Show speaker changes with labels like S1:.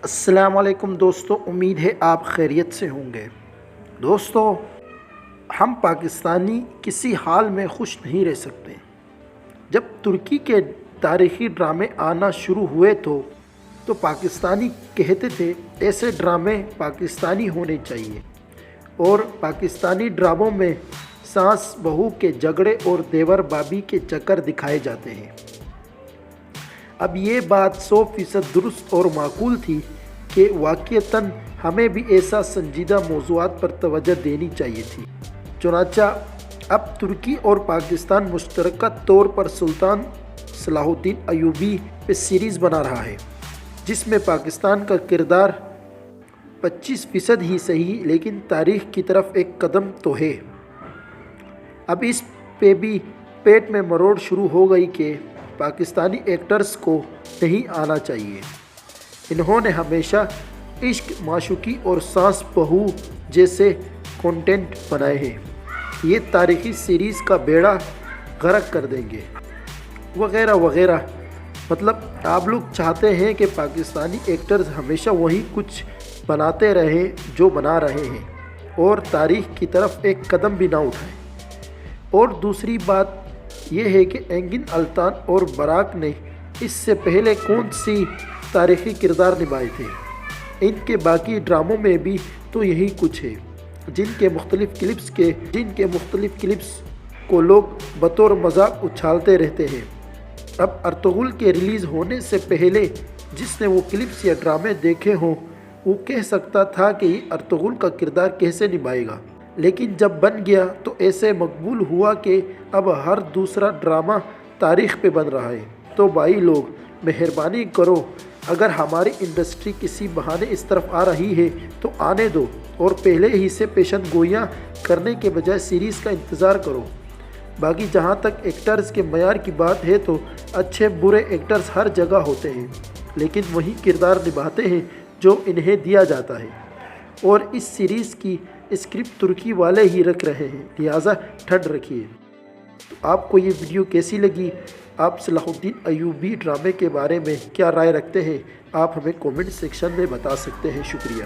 S1: السلام علیکم دوستو، امید ہے آپ خیریت سے ہوں گے۔ دوستو، ہم پاکستانی کسی حال میں خوش نہیں رہ سکتے۔ جب ترکی کے تاریخی ڈرامے آنا شروع ہوئے تو پاکستانی کہتے تھے ایسے ڈرامے پاکستانی ہونے چاہیے، اور پاکستانی ڈراموں میں ساس بہو کے جھگڑے اور دیور بھابھی کے چکر دکھائے جاتے ہیں۔ اب یہ بات 100% درست اور معقول تھی کہ واقعتاً ہمیں بھی ایسا سنجیدہ موضوعات پر توجہ دینی چاہیے تھی۔ چنانچہ اب ترکی اور پاکستان مشترکہ طور پر سلطان صلاح الدین ایوبی پہ سیریز بنا رہا ہے، جس میں پاکستان کا کردار 25% ہی صحیح لیکن تاریخ کی طرف ایک قدم تو ہے۔ اب اس پہ بھی پیٹ میں مروڑ شروع ہو گئی کہ پاکستانی ایکٹرز کو نہیں آنا چاہیے۔ انہوں نے ہمیشہ عشق، معشوقی اور ساس بہو جیسے کنٹینٹ بنائے ہیں، یہ تاریخی سیریز کا بیڑا غرق کر دیں گے، وغیرہ وغیرہ۔ مطلب آپ لوگ چاہتے ہیں کہ پاکستانی ایکٹرز ہمیشہ وہی کچھ بناتے رہیں جو بنا رہے ہیں، اور تاریخ کی طرف ایک قدم بھی نہ اٹھائیں۔ اور دوسری بات یہ ہے کہ انگن التان اور براک نے اس سے پہلے کون سی تاریخی کردار نبھائے تھے؟ ان کے باقی ڈراموں میں بھی تو یہی کچھ ہے، جن کے مختلف کلپس کو لوگ بطور مذاق اچھالتے رہتے ہیں۔ اب ارطغرل کے ریلیز ہونے سے پہلے جس نے وہ کلپس یا ڈرامے دیکھے ہوں، وہ کہہ سکتا تھا کہ یہ ارطغرل کا کردار کیسے نبھائے گا، لیکن جب بن گیا تو ایسے مقبول ہوا کہ اب ہر دوسرا ڈرامہ تاریخ پہ بن رہا ہے۔ تو بھائی لوگ، مہربانی کرو، اگر ہماری انڈسٹری کسی بہانے اس طرف آ رہی ہے تو آنے دو، اور پہلے ہی سے پیشن گوئیاں کرنے کے بجائے سیریز کا انتظار کرو۔ باقی جہاں تک ایکٹرز کے معیار کی بات ہے تو اچھے برے ایکٹرز ہر جگہ ہوتے ہیں، لیکن وہی کردار نبھاتے ہیں جو انہیں دیا جاتا ہے، اور اس سیریز کی اسکرپٹ ترکی والے ہی رکھ رہے ہیں، لہٰذا ٹھنڈ رکھیے۔ تو آپ کو یہ ویڈیو کیسی لگی؟ آپ صلاح الدین ایوبی ڈرامے کے بارے میں کیا رائے رکھتے ہیں؟ آپ ہمیں کومنٹ سیکشن میں بتا سکتے ہیں۔ شکریہ۔